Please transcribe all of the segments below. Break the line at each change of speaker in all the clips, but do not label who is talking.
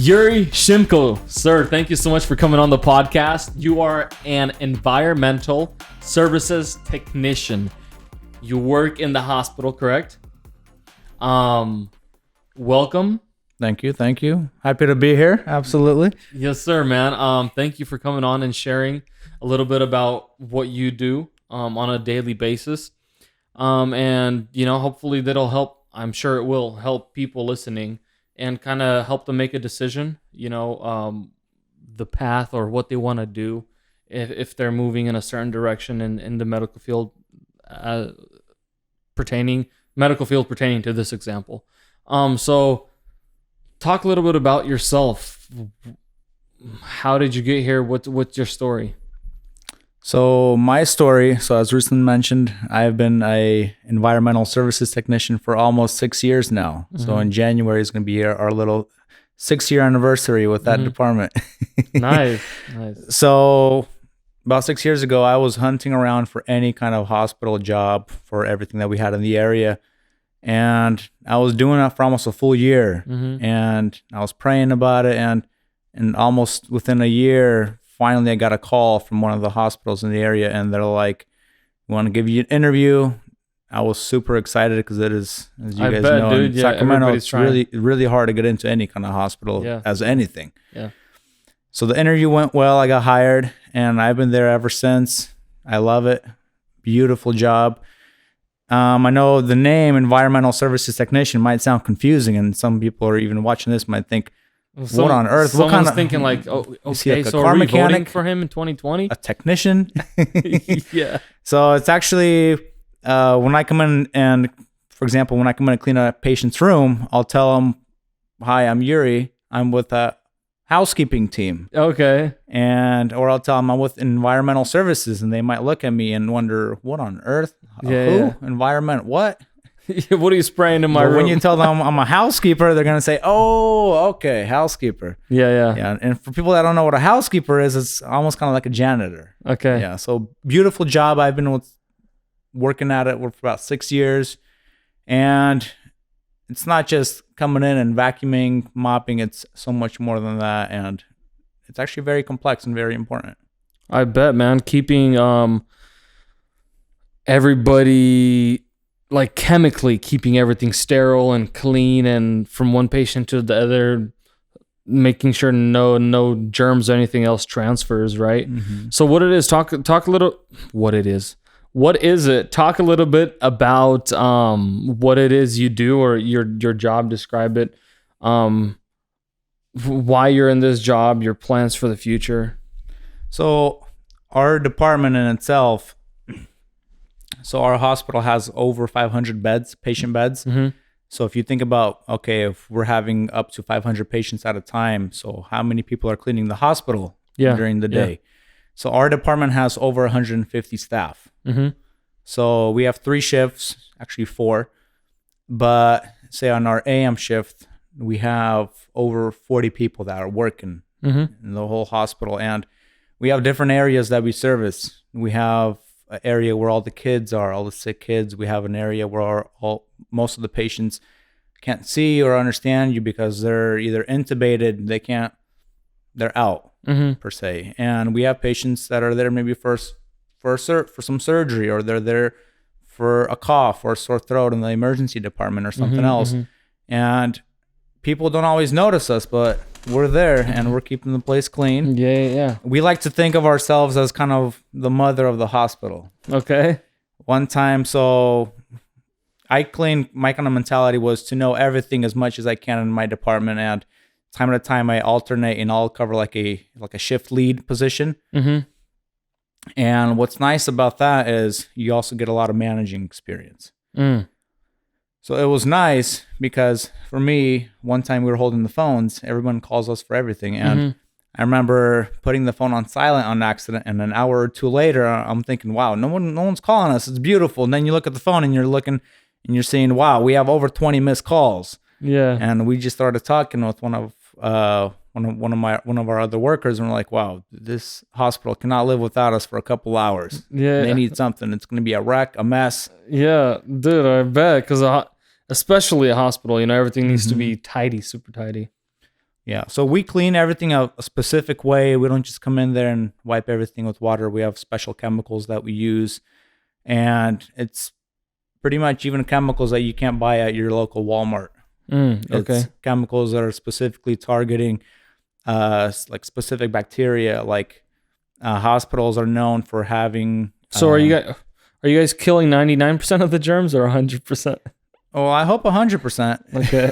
Yuri, Shimko, sir, thank you so much for coming on the podcast. You are an environmental services technician. You work in the hospital, correct? Welcome.
Thank you. Happy to be here. Absolutely.
Yes, sir, man. Thank you for coming on and sharing a little bit about what you do on a daily basis. And, hopefully that'll help. I'm sure it will help people listening and kind of help them make a decision, the path or what they want to do if they're moving in a certain direction in the medical field pertaining to this example. So talk a little bit about yourself. How did you get here? What's your story?
So my story, as Ruslan mentioned, I've been a environmental services technician for almost 6 years now. Mm-hmm. So in January is going to be our little 6-year anniversary with that department.
Nice.
So about 6 years ago, I was hunting around for any kind of hospital job for everything that we had in the area. And I was doing that for almost a full year. Mm-hmm. And I was praying about it. And almost within a year, finally, I got a call from one of the hospitals in the area, and they're like, "We want to give you an interview." I was super excited because it is, as you guys know, in Sacramento, it's really hard to get into any kind of hospital as anything.
Yeah.
So the interview went well. I got hired, and I've been there ever since. I love it. Beautiful job. I know the name environmental services technician might sound confusing, and some people are even watching this might think, what on earth?
Someone's what kind of thinking like, oh, okay,
like
so are we voting for him in 2020?
A technician?
Yeah.
So it's actually when I come in and, for example, when I come in and clean a patient's room, I'll tell them, "Hi, I'm Yuri. I'm with a housekeeping team."
Okay.
Or I'll tell them I'm with environmental services, and they might look at me and wonder, what on earth? Who? Yeah. Environment? What?
What are you spraying in my room?
When you tell them I'm a housekeeper, they're going to say, "Oh, okay, housekeeper."
Yeah.
And for people that don't know what a housekeeper is, it's almost kind of like a janitor.
Okay.
Yeah. So beautiful job. I've been working at it for about 6 years. And it's not just coming in and vacuuming, mopping. It's so much more than that. And it's actually very complex and very important.
I bet, man. Keeping everybody... like chemically keeping everything sterile and clean, and from one patient to the other, making sure no germs or anything else transfers, right? Mm-hmm. So what it is, talk a little, what is it? Talk a little bit about what it is you do, or your job, describe it, why you're in this job, your plans for the future.
So our department in itself, so our hospital has over 500 beds, patient beds. Mm-hmm. So if you think about, okay, if we're having up to 500 patients at a time, so how many people are cleaning the hospital during the day? So our department has over 150 staff. Mm-hmm. So we have 3 shifts, actually 4. But say on our AM shift, we have over 40 people that are working in the whole hospital. And we have different areas that we service. We have an area where all the kids are, all the sick kids. We have an area where most of the patients can't see or understand you because they're either intubated, they're out per se. And we have patients that are there maybe for some surgery, or they're there for a cough or a sore throat in the emergency department or something else. And people don't always notice us, but we're there and we're keeping the place clean.
Yeah.
We like to think of ourselves as kind of the mother of the hospital.
Okay.
One time, so my kind of mentality was to know everything as much as I can in my department, and time at a time I alternate and I'll cover like a shift lead position. Mm-hmm. And what's nice about that is you also get a lot of managing experience. So it was nice because for me, one time we were holding the phones, everyone calls us for everything. And I remember putting the phone on silent on accident, and an hour or two later, I'm thinking, wow, no one's calling us. It's beautiful. And then you look at the phone and you're looking and you're seeing, wow, we have over 20 missed calls.
Yeah.
And we just started talking with one of our other workers, and we're like, wow, this hospital cannot live without us for a couple hours.
Yeah.
They need something. It's going to be a wreck, a mess.
Yeah, dude, I bet. Because especially a hospital, everything needs to be tidy, super tidy.
Yeah. So we clean everything a specific way. We don't just come in there and wipe everything with water. We have special chemicals that we use. And it's pretty much even chemicals that you can't buy at your local Walmart.
Okay.
It's chemicals that are specifically targeting like specific bacteria. Like hospitals are known for having.
So are you guys killing 99% of the germs or 100%?
Oh, I hope 100%.
Okay.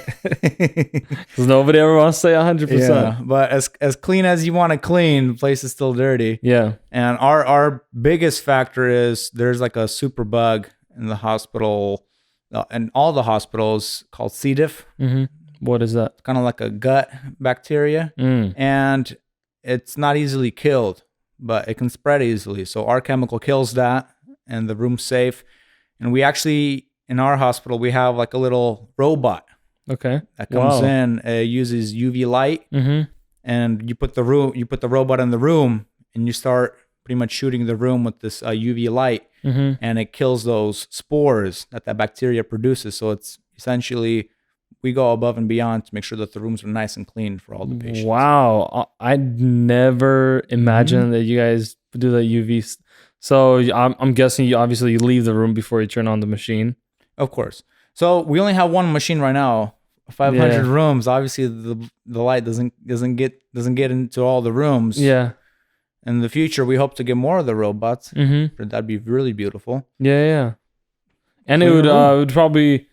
Because nobody ever wants to say 100%.
Yeah, but as clean as you want to clean, the place is still dirty.
Yeah.
And our biggest factor is there's like a super bug in the hospital, and all the hospitals called C. diff.
Mm-hmm. What is that?
It's kind of like a gut bacteria, and it's not easily killed, but it can spread easily. So our chemical kills that, and the room's safe. And we actually, in our hospital, we have like a little robot.
Okay.
That comes in, uses UV light, and you put the robot in the room, and you start pretty much shooting the room with this UV light, and it kills those spores that bacteria produces. So it's essentially, we go above and beyond to make sure that the rooms are nice and clean for all the patients.
Wow, I'd never imagined that you guys do the UV. So I'm guessing you leave the room before you turn on the machine.
Of course. So we only have one machine right now. 500 rooms. Obviously, the light doesn't get into all the rooms.
Yeah.
In the future, we hope to get more of the robots. That'd be really beautiful.
Yeah. And it would probably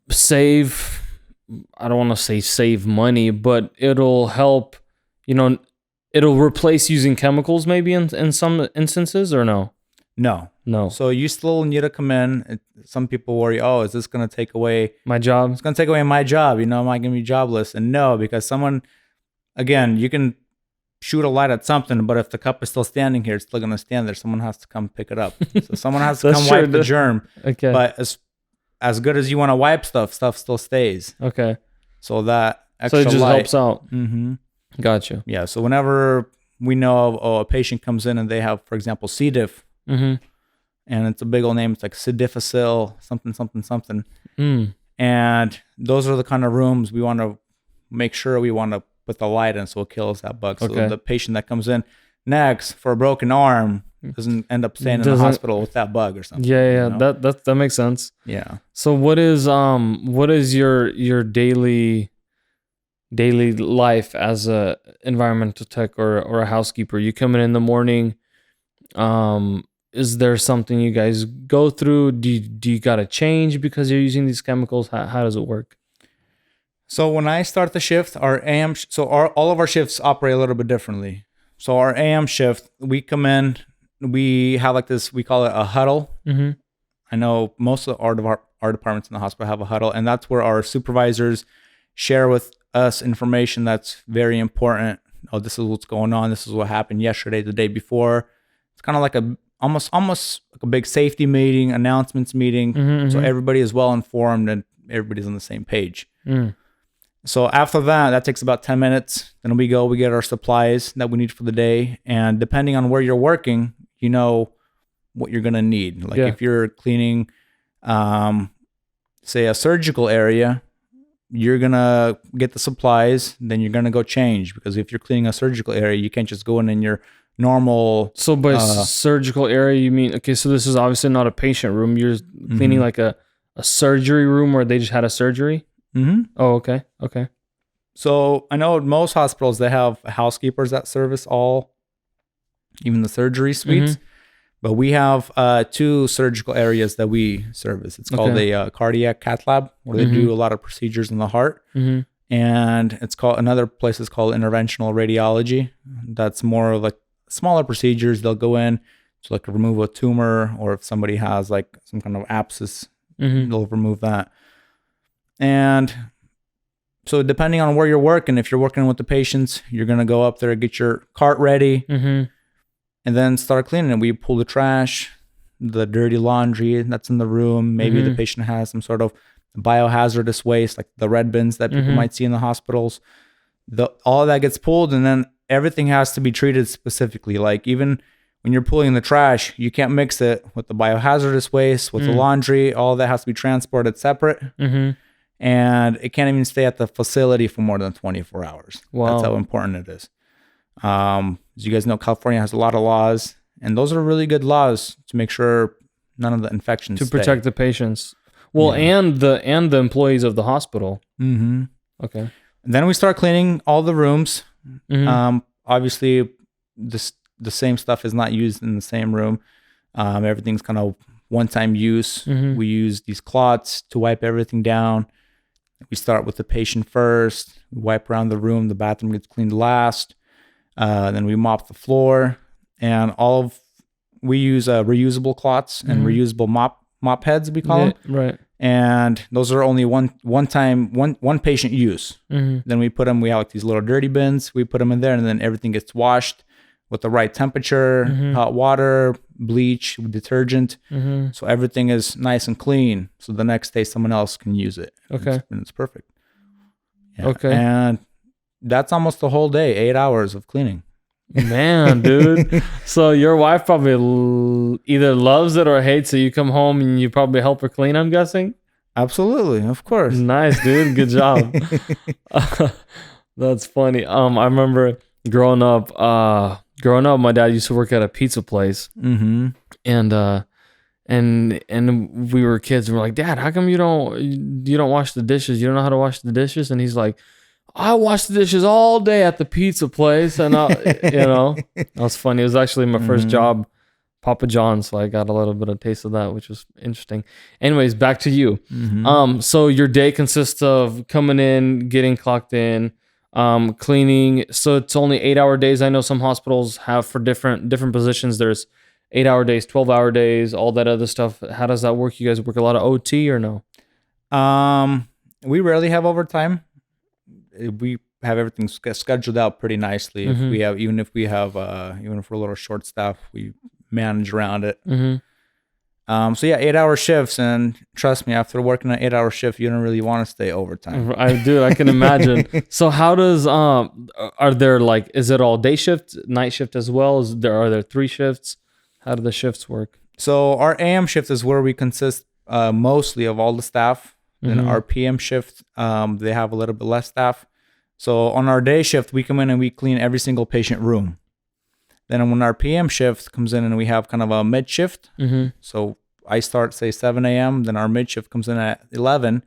save. I don't want to say save money, but it'll help. It'll replace using chemicals maybe in some instances, or no?
No. So you still need to come in. Some people worry, oh, is this going to take away
my job?
It's going to take away my job. Am I going to be jobless? And no, because someone, again, you can shoot a light at something, but if the cup is still standing here, it's still going to stand there. Someone has to come pick it up. So someone has to come wipe the germ.
Okay.
But as good as you want to wipe stuff still stays.
Okay.
So that extra
light. So it just helps out. Gotcha.
Yeah. So whenever we know of a patient comes in and they have, for example, C. diff, and it's a big old name. It's like C. difficile, something. And those are the kind of rooms we want to make sure we want to put the light in so it kills that bug. So the patient that comes in next for a broken arm doesn't end up staying in the hospital with that bug or something.
Yeah. That makes sense.
Yeah.
So what is your daily life as a environmental tech or a housekeeper? You come in the morning. Is there something you guys go through? Do you gotta change because you're using these chemicals? How does it work?
So when I start the shift, our AM, all of our shifts operate a little bit differently. So our AM shift, we come in, we have like this, we call it a huddle. I know most of our departments in the hospital have a huddle, and that's where our supervisors share with us information that's very important. Oh, this is what's going on. This is what happened yesterday, the day before. It's kind of like almost like a big safety meeting, announcements meeting. So everybody is well informed and everybody's on the same page. So after that takes about 10 minutes. Then we get our supplies that we need for the day. And depending on where you're working, you know what you're going to need. Like if you're cleaning, say a surgical area, you're going to get the supplies, then you're going to go change. Because if you're cleaning a surgical area, you can't just go in your normal. So
by surgical area, you mean, okay, so this is obviously not a patient room. You're cleaning like a surgery room where they just had a surgery? Oh, okay.
So I know most hospitals, they have housekeepers that service even the surgery suites. But we have 2 surgical areas that we service. It's called a cardiac cath lab, where they do a lot of procedures in the heart. And it's called, another place is called interventional radiology. That's more like smaller procedures. They'll go in to like remove a tumor, or if somebody has like some kind of abscess, they'll remove that. And so depending on where you're working, if you're working with the patients, you're going to go up there, get your cart ready, and then start cleaning it. We pull the trash, the dirty laundry that's in the room. Maybe the patient has some sort of biohazardous waste, like the red bins that people might see in the hospitals. All of that gets pulled, and then everything has to be treated specifically. Like even when you're pulling the trash, you can't mix it with the biohazardous waste, with the laundry. All of that has to be transported separate. and it can't even stay at the facility for more than 24 hours.
Wow.
That's how important it is. As you guys know, California has a lot of laws, and those are really good laws to make sure none of the infections
To
stay.
protect the patients. Well,
Yeah.
and the employees of the hospital.
Mm-hmm.
Okay.
And then we start cleaning all the rooms.
Mhm.
Obviously, the same stuff is not used in the same room. Everything's kind of one-time use.
Mhm.
We use these cloths to wipe everything down. We start with the patient first. We wipe around the room. The bathroom gets cleaned last. Then we mop the floor, and we use reusable cloths and reusable mop heads, we call them.
Right.
And those are only one patient use.
Mhm.
Then we have like these little dirty bins. We put them in there, and then everything gets washed with the right temperature, hot water, bleach, detergent.
Mhm.
So everything is nice and clean. So the next day someone else can use it.
Okay.
And it's perfect. Yeah.
Okay.
And that's almost the whole day, 8 hours of cleaning.
Man, dude. So your wife probably either loves it or hates it. You come home and you probably help her clean, I'm guessing.
Absolutely, of course.
Nice, dude. Good job. That's funny. I remember growing up, my dad used to work at a pizza place,
Mm-hmm.
and we were kids and we're like, Dad, how come you don't wash the dishes? You don't know how to wash the dishes? And he's like, I wash the dishes all day at the pizza place. And that was funny. It was actually my first job, Papa John's. So I got a little bit of taste of that, which was interesting. Anyways, back to you.
Mm-hmm.
So your day consists of coming in, getting clocked in, cleaning. So it's only 8-hour days. I know some hospitals have for different positions. There's 8-hour days, 12-hour days, all that other stuff. How does that work? You guys work a lot of OT or no?
We rarely have overtime. We have everything scheduled out pretty nicely. Even if we're a little short staff, we manage around it. So yeah, 8-hour shifts, and trust me, after working an 8-hour shift, you don't really want to stay overtime.
I can imagine. So how does are there like, is it all day shift, night shift as well? Are there 3 shifts? How do the shifts work?
So our AM shift is where we consist mostly of all the staff. Then our PM shift, they have a little bit less staff. So on our day shift, we come in and we clean every single patient room. Then when our PM shift comes in and we have kind of a mid shift, so I start say 7 a.m., then our mid shift comes in at 11,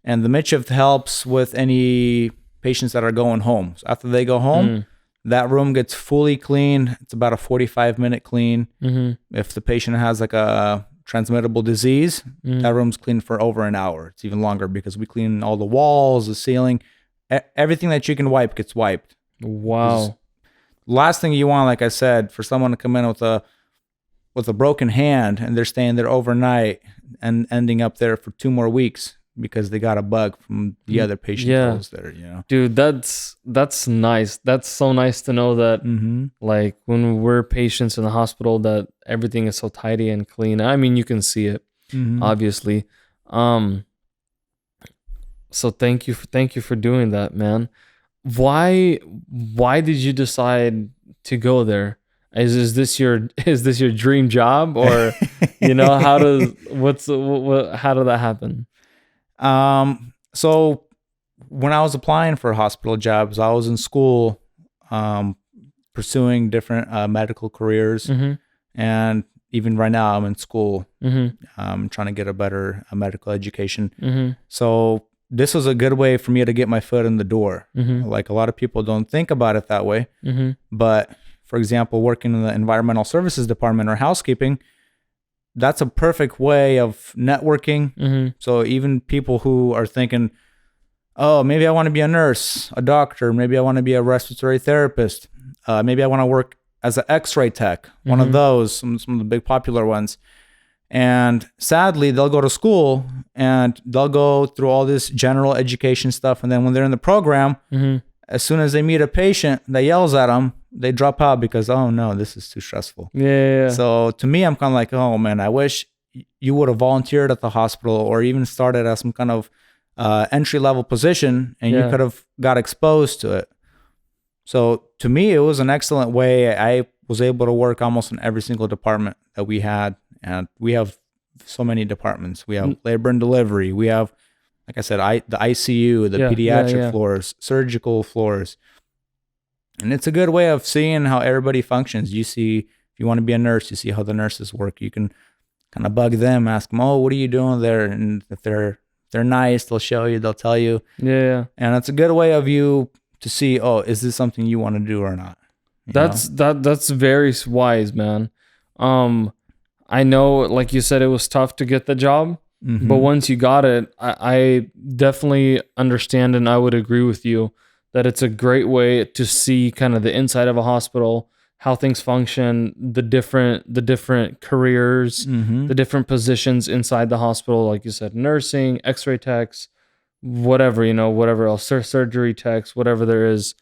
and the mid shift helps with any patients that are going home. So after they go home, that room gets fully cleaned. It's about a 45-minute clean. If the patient has like a transmittable disease, that room's cleaned for over an hour. It's even longer because we clean all the walls, the ceiling, everything that you can wipe gets wiped.
Wow.
Last thing you want, like I said, for someone to come in with a broken hand and they're staying there overnight and ending up there for 2 more weeks because they got a bug from the other patient that was there,
Dude, that's nice. That's so nice to know that like when we're patients in the hospital that everything is so tidy and clean. I mean, you can see it, obviously. So thank you for doing that, man. Why did you decide to go there? Is this your dream job, or how did that happen?
So when I was applying for hospital jobs, I was in school, pursuing different medical careers, and even right now I'm in school, trying to get a better medical education. So this was a good way for me to get my foot in the door. Like a lot of people don't think about it that way, but for example, working in the environmental services department or housekeeping, that's a perfect way of networking. So even people who are thinking, oh, maybe I want to be a nurse, a doctor, maybe I want to be a respiratory therapist, maybe I want to work as an X-ray tech, one of those, some of the big popular ones. And sadly, they'll go to school and they'll go through all this general education stuff. And then when they're in the program, as soon as they meet a patient that yells at them, they drop out because, oh no, this is too stressful.
Yeah.
So to me, I'm kind of like, oh man, I wish you would have volunteered at the hospital or even started at some kind of entry-level position and you could have got exposed to it. So to me, it was an excellent way. I was able to work almost in every single department that we had. And we have so many departments. We have labor and delivery. We have, like I said, the ICU, the pediatric floors, surgical floors. And it's a good way of seeing how everybody functions. You see, if you want to be a nurse, you see how the nurses work. You can kind of bug them, ask them, oh, what are you doing there? And if they're nice, they'll show you, they'll tell you.
Yeah.
And it's a good way of you to see, oh, is this something you want to do or not?
That's very wise, man. I know, like you said, it was tough to get the job, but once you got it, I definitely understand, and I would agree with you that it's a great way to see kind of the inside of a hospital, how things function, the different careers, the different positions inside the hospital, like you said, nursing, X-ray techs, whatever, whatever else, surgery techs, whatever there is.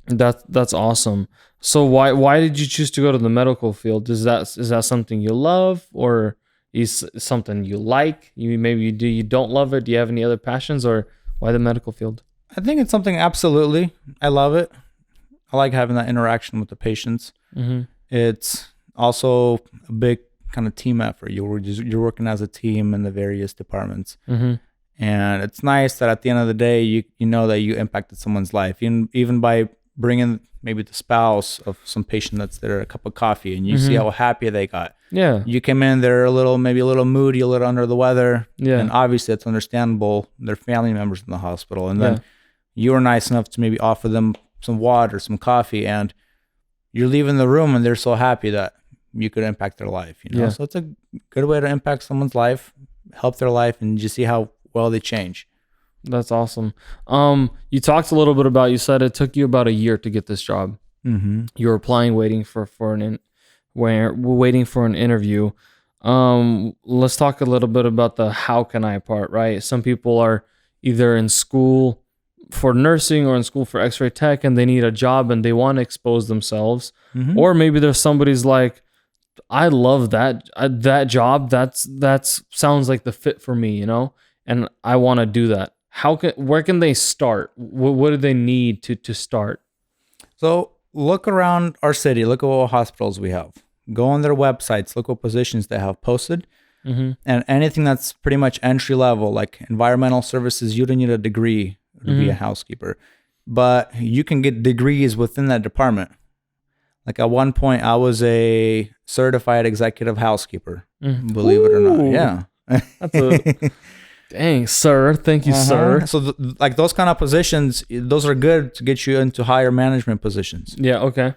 That's awesome. So why did you choose to go to the medical field? Is that something you love, or is something you like? You don't love it? Do you have any other passions, or why the medical field?
I think it's something, absolutely. I love it. I like having that interaction with the patients. It's also a big kind of team effort. You're working as a team in the various departments. And it's nice that at the end of the day, you know that you impacted someone's life, even by bringing maybe the spouse of some patient that's there a cup of coffee, and you see how happy they got.
Yeah.
You came in, they're maybe a little moody, a little under the weather.
Yeah.
And obviously it's understandable. They're family members in the hospital. And then you were nice enough to maybe offer them some water, some coffee, and you're leaving the room and they're so happy that you could impact their life, So it's a good way to impact someone's life, help their life, and just see how well they change.
That's awesome. You talked a little bit about, you said it took you about a year to get this job. You were applying, waiting for an interview. Let's talk a little bit about the how can I part, right? Some people are either in school for nursing or in school for X-ray tech, and they need a job and they want to expose themselves. Or maybe there's somebody's like, I love that job. That's sounds like the fit for me, and I want to do that. Where can they start? What do they need to start?
So look around our city. Look at what hospitals we have. Go on their websites. Look what positions they have posted. And anything that's pretty much entry level, like environmental services, you don't need a degree to be a housekeeper. But you can get degrees within that department. Like at one point, I was a certified executive housekeeper. Believe it or not. Yeah.
That's dang, sir. Thank you, sir.
So like those kind of positions, those are good to get you into higher management positions.
Yeah, okay.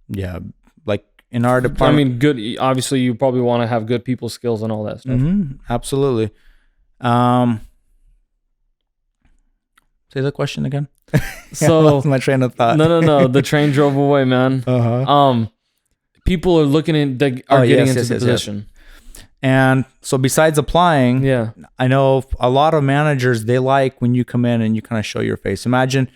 Yeah, like in our department.
I mean, good. Obviously, you probably want to have good people skills and all that stuff.
Absolutely. Say the question again.
So
I lost my train of thought.
No. The train drove away, man. People are looking at getting into the position.
Yes. And so besides applying, I know a lot of managers, they like when you come in and you kind of show your face. Imagine,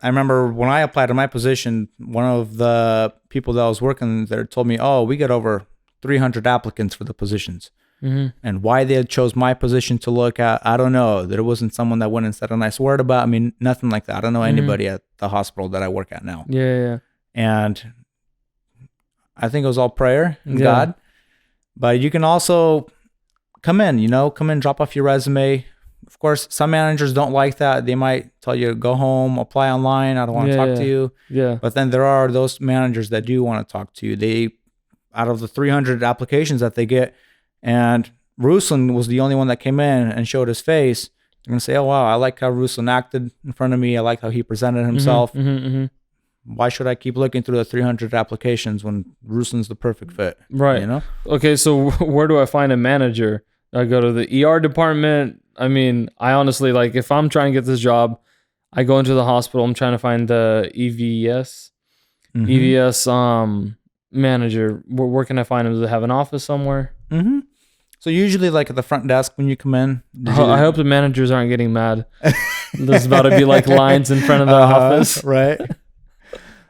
I remember when I applied to my position, one of the people that was working there told me, oh, we get over 300 applicants for the positions. And why they chose my position to look at, I don't know. There wasn't someone that went and said a nice word about me, nothing like that. I don't know anybody at the hospital that I work at now.
Yeah.
And I think it was all prayer and God. But you can also come in, drop off your resume. Of course, some managers don't like that. They might tell you, go home, apply online. I don't want to talk to you.
Yeah.
But then there are those managers that do want to talk to you. Out of the 300 applications that they get, and Ruslan was the only one that came in and showed his face, they're going to say, oh, wow, I like how Ruslan acted in front of me. I like how he presented himself. Why should I keep looking through the 300 applications when Ruslan's the perfect fit?
Right. Okay, so where do I find a manager? I go to the ER department. I mean, I honestly, like, if I'm trying to get this job, I go into the hospital. I'm trying to find the EVS manager. Where can I find him? Do they have an office somewhere?
So usually, like at the front desk when you come in.
I hope the managers aren't getting mad. There's about to be like lines in front of the office.
Right.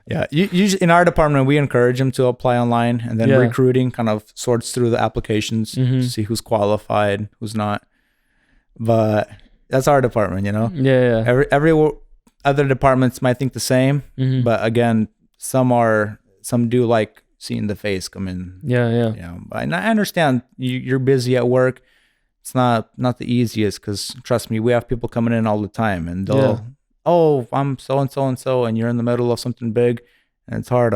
Yeah, usually in our department, we encourage them to apply online, and then recruiting kind of sorts through the applications to see who's qualified, who's not. But that's our department,
Yeah.
Every other departments might think the same, but again, some do like seeing the face come in.
Yeah.
And I understand you're busy at work. it's not the easiest, because trust me, we have people coming in all the time, and they'll, oh, I'm so and so and so, and you're in the middle of something big, and it's hard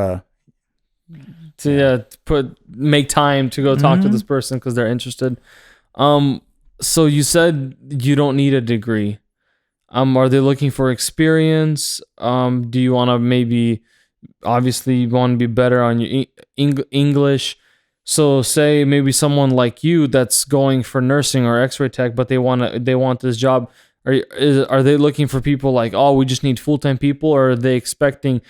to make time to go talk to this person because they're interested. So you said you don't need a degree. Are they looking for experience? Do you want to maybe, obviously you want to be better on your English. So say maybe someone like you that's going for nursing or X-ray tech, but they want this job. Are they looking for people like, oh, we just need full-time people, or are they expecting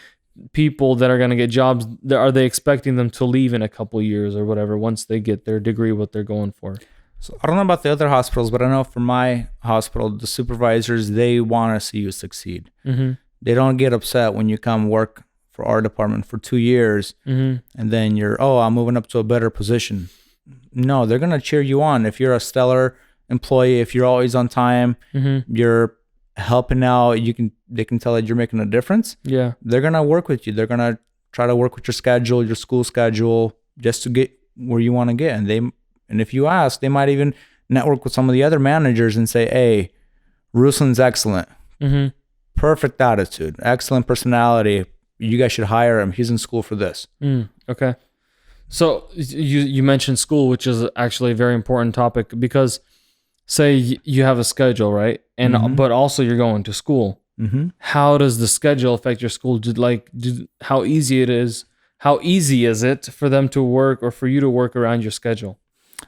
people that are going to get jobs? Are they expecting them to leave in a couple years or whatever once they get their degree, what they're going for?
So I don't know about the other hospitals, but I know for my hospital, the supervisors, they want to see you succeed.
Mm-hmm.
They don't get upset when you come work for our department for 2 years, and then I'm moving up to a better position. No, they're going to cheer you on. If you're a stellar employee, if you're always on time, you're helping out, they can tell that you're making a difference.
Yeah.
They're going to work with you. They're going to try to work with your schedule, your school schedule, just to get where you want to get. And if you ask, they might even network with some of the other managers and say, hey, Ruslan's excellent. Perfect attitude, excellent personality. You guys should hire him. He's in school for this.
Okay. So you mentioned school, which is actually a very important topic, because say you have a schedule, right? And but also you're going to school. How does the schedule affect your school? How easy is it for them to work, or for you to work around your schedule?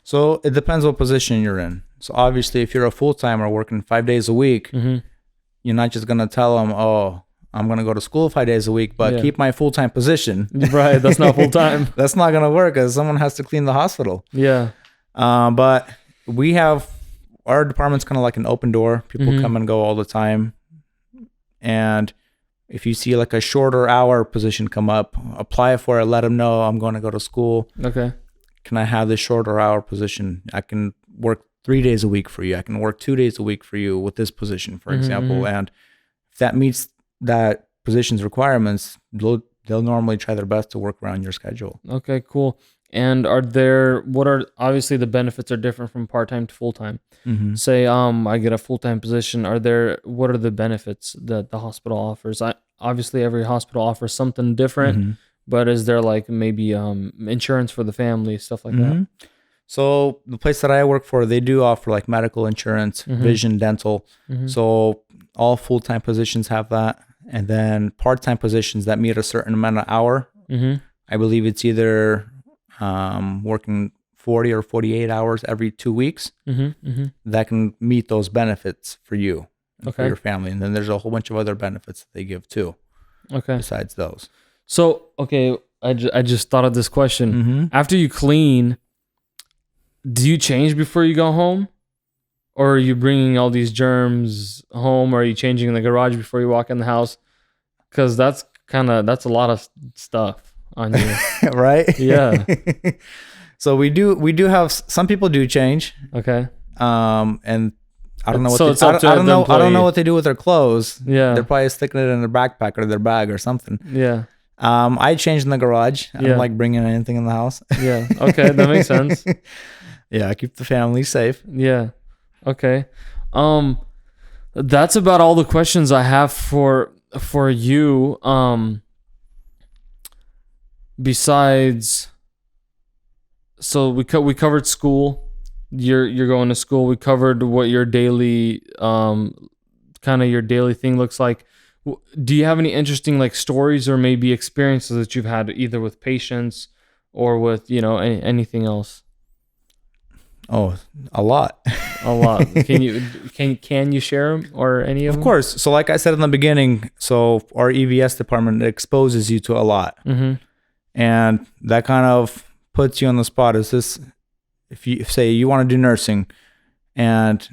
So it depends what position you're in. So obviously, if you're a full-timer working 5 days a week, you're not just going to tell them, oh, I'm going to go to school 5 days a week, but keep my full-time position.
Right. That's not full-time.
That's not going to work, because someone has to clean the hospital.
Yeah.
But our department's kind of like an open door. People come and go all the time. And if you see like a shorter hour position come up, apply for it, let them know I'm going to go to school.
Okay.
Can I have this shorter hour position? I can work 3 days a week for you. I can work 2 days a week for you with this position, for example. And if that meets that position's requirements, they'll normally try their best to work around your schedule.
Okay, cool. And what are obviously the benefits are different from part-time to full-time. Say I get a full-time position, what are the benefits that the hospital offers? Obviously every hospital offers something different. But is there like maybe insurance for the family, stuff like that?
So the place that I work for, they do offer like medical insurance, vision, dental. So all full-time positions have that. And then part-time positions that meet a certain amount of hour. I believe it's either working 40 or 48 hours every 2 weeks. That can meet those benefits for you and for your family. And then there's a whole bunch of other benefits that they give too. Okay. Besides those.
So, okay, I just thought of this question. After you clean, do you change before you go home? Or are you bringing all these germs home? Or are you changing in the garage before you walk in the house? Because that's a lot of stuff on you.
Right?
Yeah.
So we do have, some people do change.
Okay.
And I don't know what
I
don't know what they do with their clothes.
Yeah.
They're probably sticking it in their backpack or their bag or something.
Yeah.
I changed in the garage. I don't like bringing anything in the house.
Yeah. Okay, that makes sense.
Yeah, I keep the family safe.
Yeah. Okay. That's about all the questions I have for you. Besides, so we covered school. You're going to school. We covered what your daily your daily thing looks like. Do you have any interesting like stories or maybe experiences that you've had either with patients or with anything else?
Oh, a lot.
A lot. Can you share them or any of them?
Of course. So like I said in the beginning, so our EVS department exposes you to a lot. And that kind of puts you on the spot. If you say you want to do nursing, and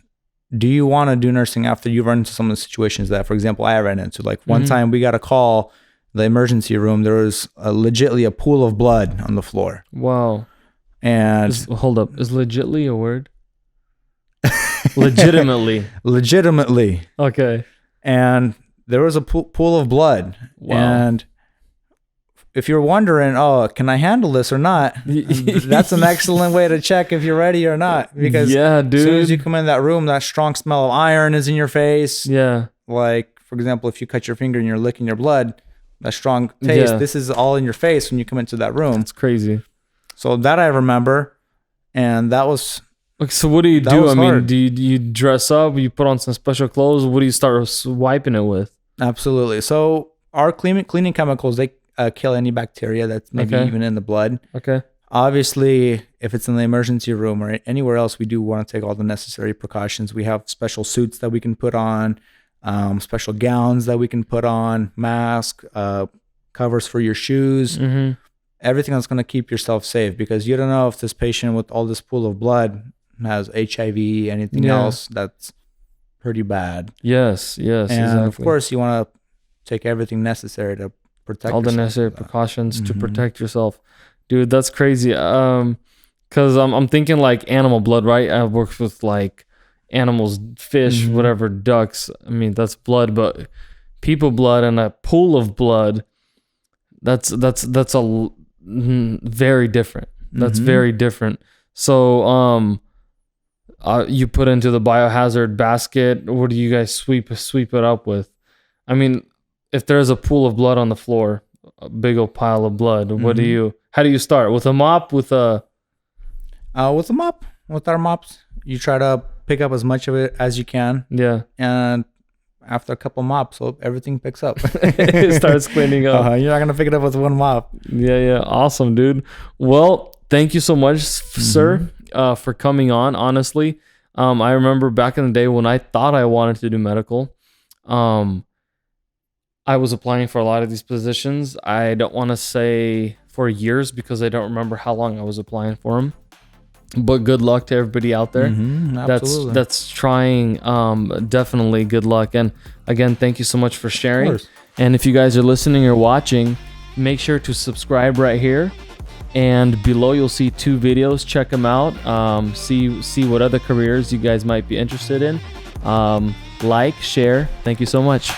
do you want to do nursing after you run into some of the situations that, for example, I ran into? Like one time we got a call, the emergency room, there was legitly a pool of blood on the floor.
Wow.
And
hold up, is legitly a word? Legitimately. Okay.
And there was a pool of blood.
Wow.
And if you're wondering, oh, can I handle this or not? That's an excellent way to check if you're ready or not. Because
yeah, dude.
as soon as you come in that room, that strong smell of iron is in your face.
Yeah.
Like, for example, if you cut your finger and you're licking your blood, that strong taste, this is all in your face when you come into that room.
It's crazy.
So that I remember. And that was...
So what do you do? I mean,
hard.
do you dress up? You put on some special clothes? What do you start wiping it with?
Absolutely. So our cleaning chemicals, they kill any bacteria that's maybe even in the blood.
Okay.
Obviously, if it's in the emergency room or anywhere else, we do want to take all the necessary precautions. We have special suits that we can put on, special gowns that we can put on, mask, covers for your shoes, everything that's going to keep yourself safe, because you don't know if this patient with all this pool of blood has HIV, anything else that's pretty bad.
Yes, and exactly.
Of course, you want to take everything necessary to protect
all the necessary precautions to protect yourself. Dude, that's crazy. Because I'm thinking like animal blood, right? I've worked with like animals, fish, whatever, ducks. I mean, that's blood, but people blood and a pool of blood, that's a very different. That's very different. So you put into the biohazard basket. What do you guys sweep it up with? I mean, if there's a pool of blood on the floor, a big old pile of blood, how do you start? With a mop? With a
mop? With our mops, you try to pick up as much of it as you can.
Yeah.
And after a couple mops, everything picks up.
It starts cleaning up.
You're not going to pick it up with one mop.
Yeah. Awesome, dude. Well, thank you so much, sir, for coming on. Honestly, I remember back in the day when I thought I wanted to do medical, I was applying for a lot of these positions. I don't want to say for years because I don't remember how long I was applying for them. But good luck to everybody out there that's trying. Definitely good luck. And again, thank you so much for sharing. And if you guys are listening or watching, make sure to subscribe right here. And below you'll see 2 videos. Check them out. See what other careers you guys might be interested in. Like, share. Thank you so much.